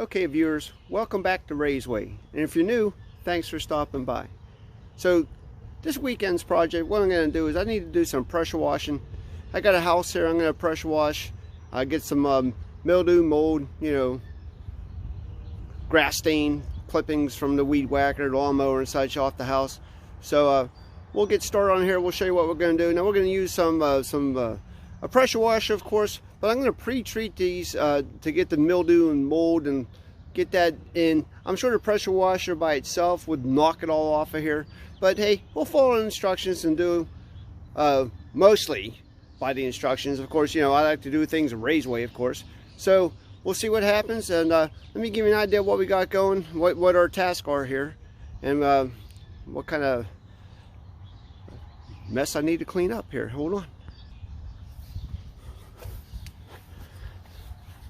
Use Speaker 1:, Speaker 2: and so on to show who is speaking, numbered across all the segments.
Speaker 1: Okay viewers, welcome back to Ray's Way, and if you're new, thanks for stopping by. So this weekend's project, what I'm going to do is I need to do some pressure washing. I got a house here I'm going to pressure wash, get some mildew, mold, grass stain clippings from the weed whacker, lawnmower and such off the house. So we'll get started on here. We'll show you what we're going to do. Now we're going to use a pressure washer, of course, but I'm going to pre-treat these to get the mildew and mold and get that in. I'm sure the pressure washer by itself would knock it all off of here, but hey, we'll follow the instructions and do mostly by the instructions. Of course, I like to do things Ray's way, of course. So we'll see what happens, and let me give you an idea of what we got going, what our tasks are here, and what kind of mess I need to clean up here. Hold on.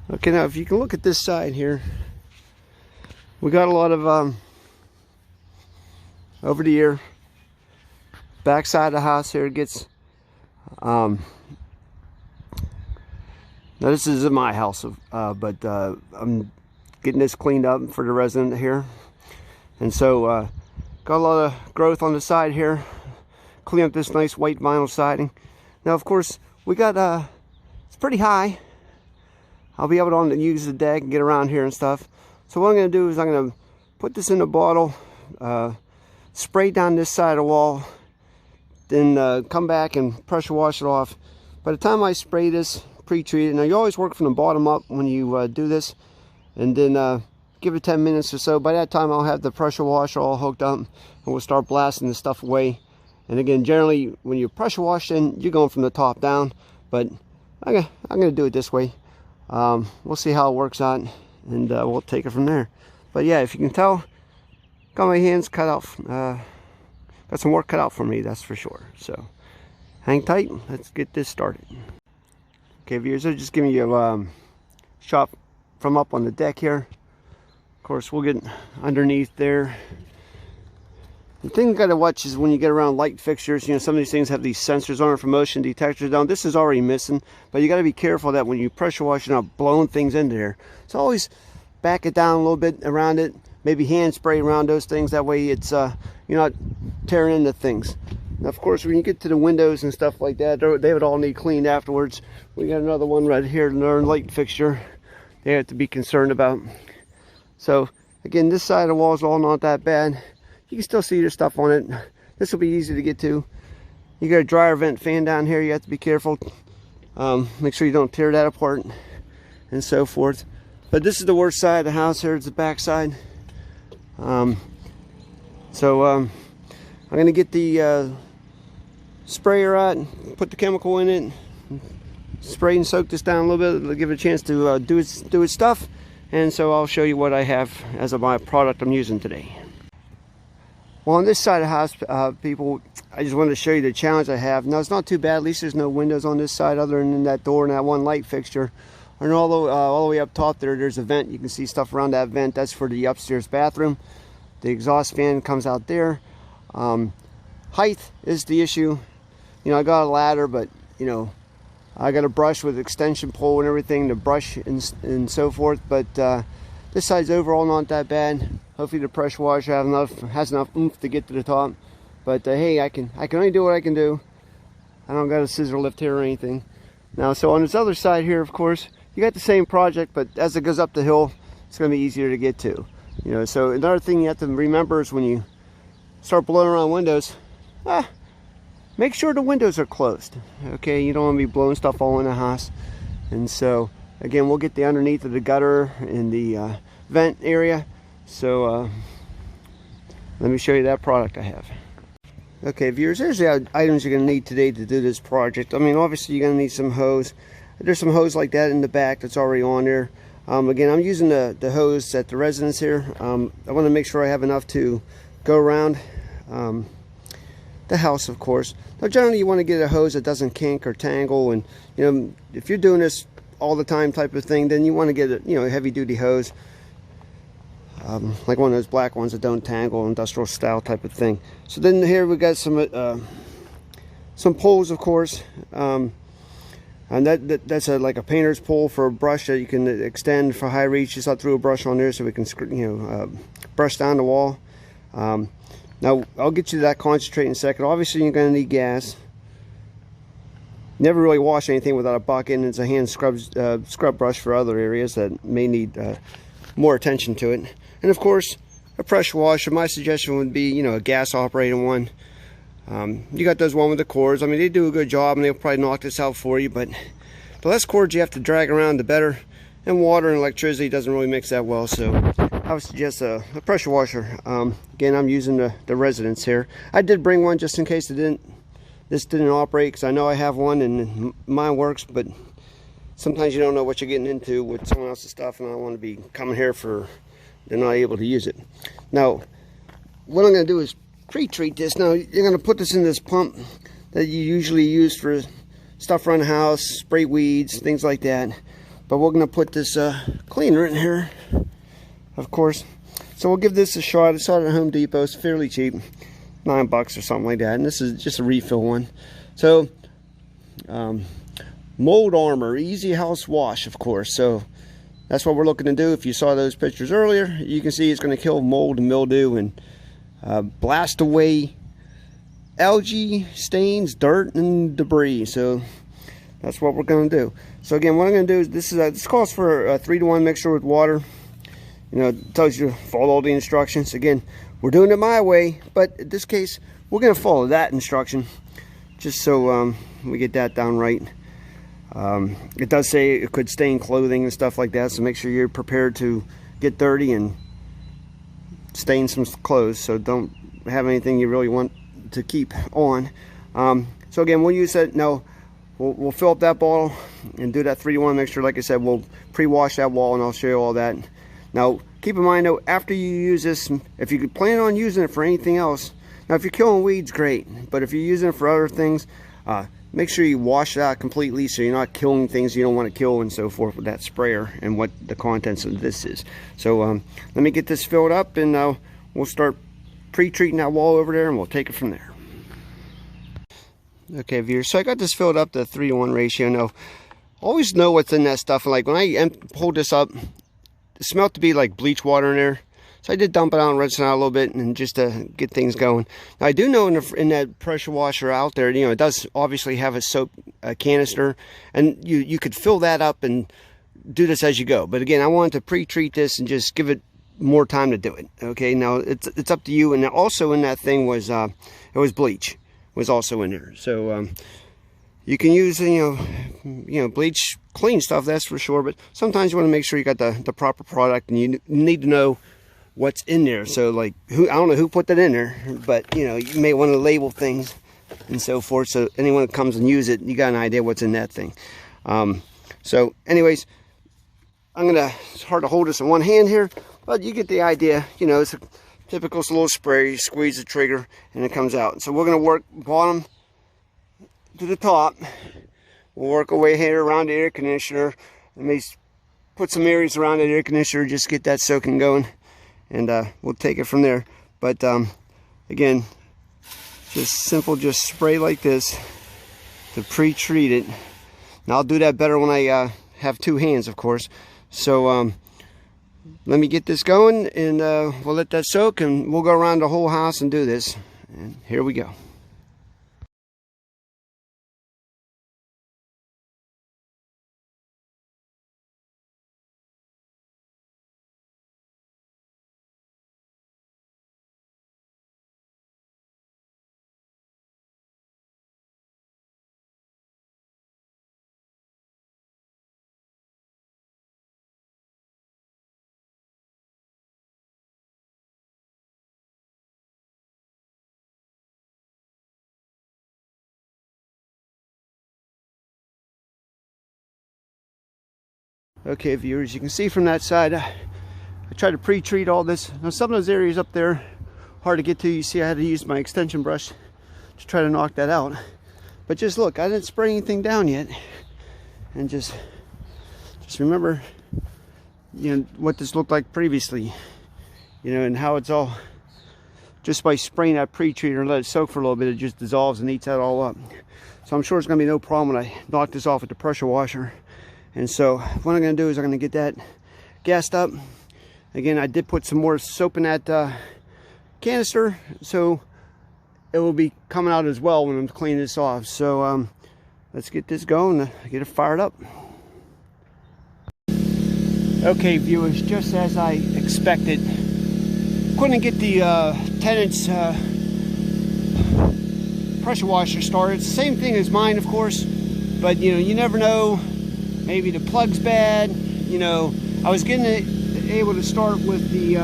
Speaker 1: Okay, now if you can look at this side here, we got a lot of over the year back side of the house here. It gets now this is in my house, but I'm getting this cleaned up for the resident here, and so got a lot of growth on the side here. Clean up this nice white vinyl siding. Now of course we got it's pretty high. I'll be able to use the deck and get around here and stuff. So what I'm going to do is I'm going to put this in a bottle, spray down this side of the wall, then come back and pressure wash it off. By the time I spray this, pre-treat it, now you always work from the bottom up when you do this, and then give it 10 minutes or so. By that time I'll have the pressure washer all hooked up, and we'll start blasting the stuff away. And again, generally when you pressure wash, then you're going from the top down, but I'm going to do it this way. We'll see how it works out, and we'll take it from there. But yeah, if you can tell, got my hands cut off, got some work cut out for me, that's for sure. So hang tight, let's get this started. Okay viewers, I'm just giving you a shot from up on the deck here. Of course we'll get underneath there. The thing you got to watch is when you get around light fixtures, some of these things have these sensors on it for motion detectors down. This is already missing, but you got to be careful that when you pressure wash, you're not blowing things into there. So always back it down a little bit around it, maybe hand spray around those things. That way it's you're not tearing into things. Now of course when you get to the windows and stuff like that, they would all need cleaned afterwards. We got another one right here, another light fixture they have to be concerned about. So again, this side of the wall is all not that bad. You can still see your stuff on it. This will be easy to get to. You got a dryer vent fan down here. You have to be careful. Make sure you don't tear that apart and so forth. But this is the worst side of the house here. It's the back side. I'm going to get the sprayer out, put the chemical in it, spray and soak this down a little bit. It'll give it a chance to do its stuff. And so I'll show you what I have as a byproduct I'm using today. Well, on this side of the house, people, I just wanted to show you the challenge I have. Now, it's not too bad. At least there's no windows on this side other than that door and that one light fixture. And all the way up top there's a vent. You can see stuff around that vent. That's for the upstairs bathroom. The exhaust fan comes out there. Height is the issue. I got a ladder, but, I got a brush with extension pole and everything to brush and so forth. But this side's overall not that bad. Hopefully the pressure washer has enough oomph to get to the top. But hey, I can only do what I can do. I don't got a scissor lift here or anything. Now, so on this other side here, of course, you got the same project, but as it goes up the hill, it's going to be easier to get to. So another thing you have to remember is when you start blowing around windows, make sure the windows are closed. Okay, you don't want to be blowing stuff all in the house. And so again, we'll get the underneath of the gutter in the vent area. So let me show you that product I have. Okay viewers, there's the items you're going to need today to do this project. I mean, obviously you're going to need some hose. There's some hose like that in the back that's already on there. Again, I'm using the hose at the residence here. I want to make sure I have enough to go around the house, of course. Now generally you want to get a hose that doesn't kink or tangle, and if you're doing this all the time type of thing, then you want to get a heavy duty hose. Like one of those black ones that don't tangle, industrial style type of thing. So then here we got some poles, of course. And that's like a painter's pole for a brush that you can extend for high reach. Just I threw a brush on there so we can, brush down the wall. Now I'll get you to that concentrate in a second. Obviously you're going to need gas. Never really wash anything without a bucket, and it's a hand scrub brush for other areas that may need more attention to it. And of course, a pressure washer. My suggestion would be, a gas operated one. You got those one with the cords. I mean, they do a good job, and they'll probably knock this out for you, but the less cords you have to drag around, the better. And water and electricity doesn't really mix that well, so I would suggest a pressure washer. Again, I'm using the Residence here. I did bring one just in case this didn't operate, because I know I have one and mine works, but sometimes you don't know what you're getting into with someone else's stuff, and I don't want to be coming here for they're not able to use it. Now, what I'm going to do is pre-treat this. Now, you're going to put this in this pump that you usually use for stuff around the house, spray weeds, things like that. But we're going to put this cleaner in here, of course. So we'll give this a shot. I saw it at Home Depot. It's fairly cheap. $9 or something like that, and this is just a refill one. So Mold Armor Easy House Wash, of course. So that's what we're looking to do. If you saw those pictures earlier, you can see it's going to kill mold and mildew and blast away algae, stains, dirt, and debris. So that's what we're going to do. So again, what I'm going to do is this calls for a 3-to-1 mixture with water. It tells you to follow all the instructions. Again, we're doing it my way, but in this case, we're going to follow that instruction, just so we get that down right. It does say it could stain clothing and stuff like that, so make sure you're prepared to get dirty and stain some clothes, so don't have anything you really want to keep on. So again, we'll use that. No, we'll fill up that bottle and do that 3-to-1 mixture. Like I said, we'll pre-wash that wall, and I'll show you all that. Now, keep in mind though, after you use this, if you plan on using it for anything else, now if you're killing weeds, great, but if you're using it for other things, make sure you wash it out completely so you're not killing things you don't want to kill and so forth with that sprayer and what the contents of this is. So let me get this filled up, and we'll start pre-treating that wall over there, and we'll take it from there. Okay, viewers, so I got this filled up to 3-to-1 ratio. Now, always know what's in that stuff. Like when I pulled this up, it smelled to be like bleach water in there, so I did dump it out and rinse it out a little bit, and just to get things going. Now I do know in that pressure washer out there, it does obviously have a soap canister, and you could fill that up and do this as you go. But again, I wanted to pre-treat this and just give it more time to do it. Okay, now it's up to you. And also in that thing was it was bleach, was also in there. So you can use bleach, clean stuff, that's for sure, but sometimes you want to make sure you got the proper product, and you need to know what's in there. So like, I don't know who put that in there, but you may want to label things and so forth, so anyone that comes and use it, you got an idea what's in that thing. So anyways, it's hard to hold this in one hand here, but you get the idea. It's a typical little spray. You squeeze the trigger and it comes out. So we're going to work bottom to the top. We'll work our way here around the air conditioner. Let me put some areas around the air conditioner, just get that soaking going, and we'll take it from there. But again, just simple, just spray like this to pre-treat it. Now I'll do that better when I have two hands, of course. So let me get this going, and we'll let that soak, and we'll go around the whole house and do this. And here we go. Okay, viewers, you can see from that side, I tried to pre-treat all this. Now some of those areas up there, hard to get to. You see I had to use my extension brush to try to knock that out. But just look, I didn't spray anything down yet. And just remember, what this looked like previously. And how it's all, just by spraying that pre-treat or let it soak for a little bit, it just dissolves and eats that all up. So I'm sure it's going to be no problem when I knock this off with the pressure washer. And so what I'm going to do is I'm going to get that gassed up. Again, I did put some more soap in that canister, so it will be coming out as well when I'm cleaning this off. So let's get this going, get it fired up. Okay, viewers, just as I expected, couldn't get the tenant's pressure washer started. It's the same thing as mine, of course, but you know, you never know. Maybe the plug's bad. You know, I was getting it able to start with the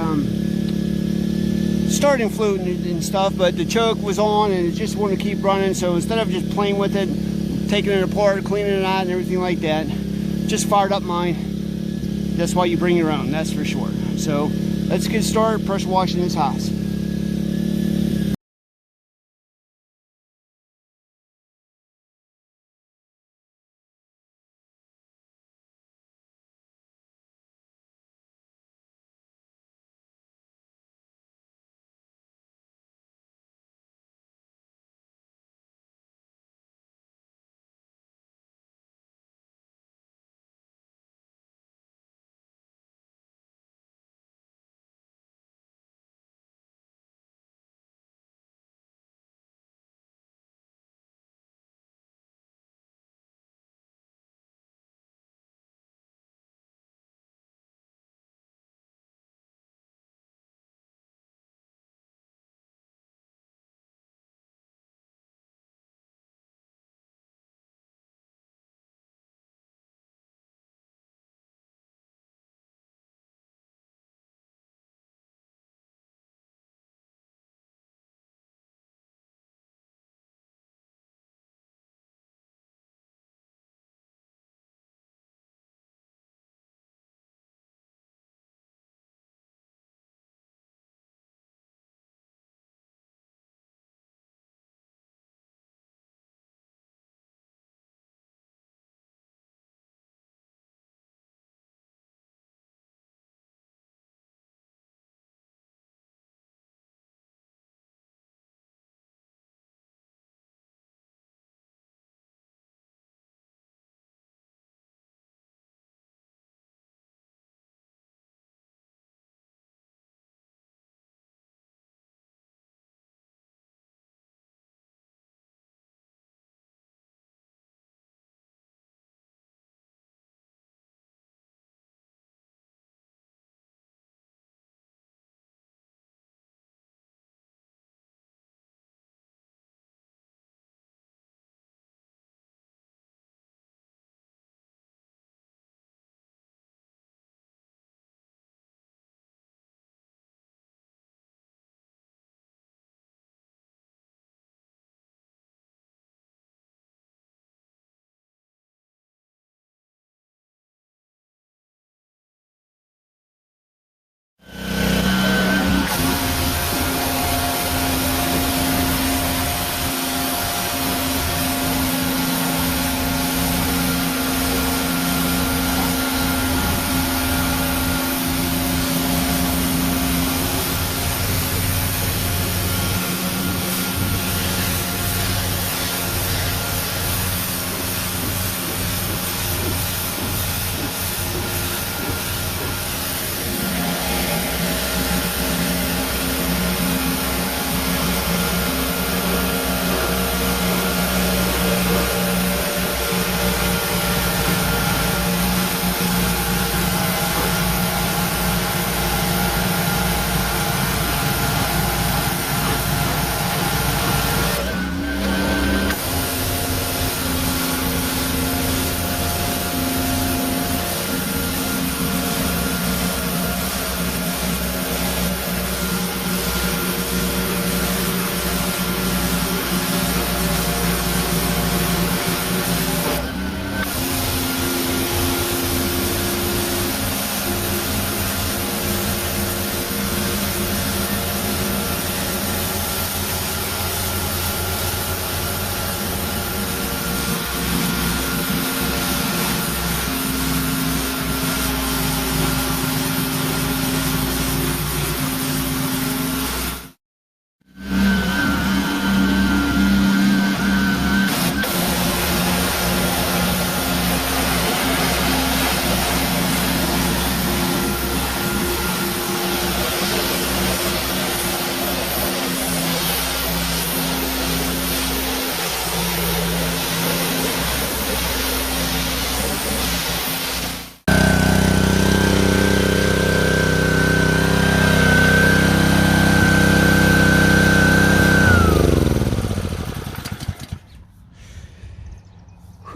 Speaker 1: starting fluid and stuff, but the choke was on and it just wanted to keep running. So instead of just playing with it, taking it apart, cleaning it out and everything like that, just fired up mine. That's why you bring your own, that's for sure. So let's get started pressure washing this house.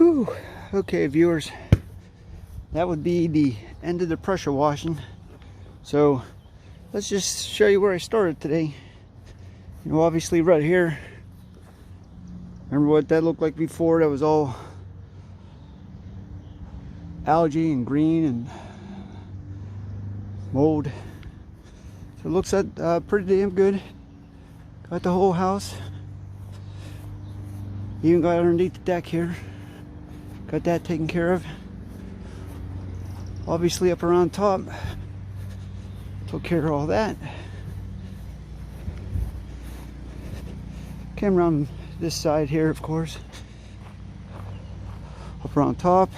Speaker 1: Whew. Okay, viewers, that would be the end of the pressure washing. So let's just show you where I started today. You know, obviously right here, remember what that looked like before? That was all algae and green and mold. So it looks pretty damn good. Got the whole house. Even got underneath the deck here. Got that taken care of. Obviously up around top, took care of all that. Came around this side here, of course. Up around top,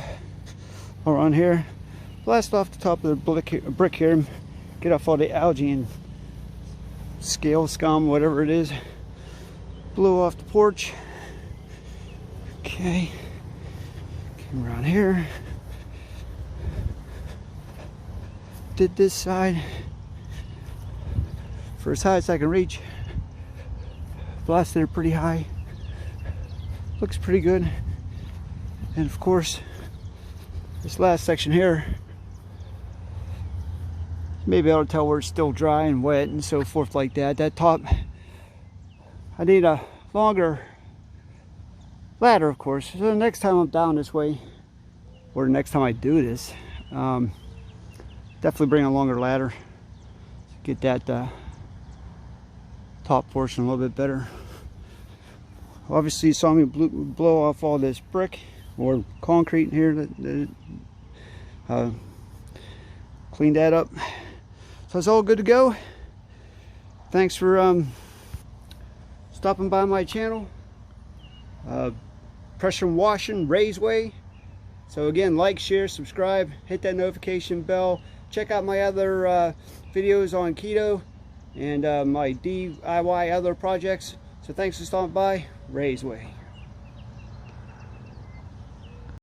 Speaker 1: around here. Blast off the top of the brick here. Get off all the algae and scale, scum, whatever it is. Blew off the porch. Okay. Came around here. Did this side for as high as I can reach. Blasted it pretty high. Looks pretty good. And of course, this last section here, maybe I'll tell where it's still dry and wet and so forth like that. That top, I need a longer ladder, of course. So the next time I'm down this way, or the next time I do this, definitely bring a longer ladder. Get that top portion a little bit better. Obviously, you saw me blow off all this brick or concrete here. Clean that up. So it's all good to go. Thanks for stopping by my channel. Pressure washing Ray's Way. So again, like, share, subscribe, hit that notification bell. Check out my other videos on keto and my DIY other projects. So thanks for stopping by. Ray's Way.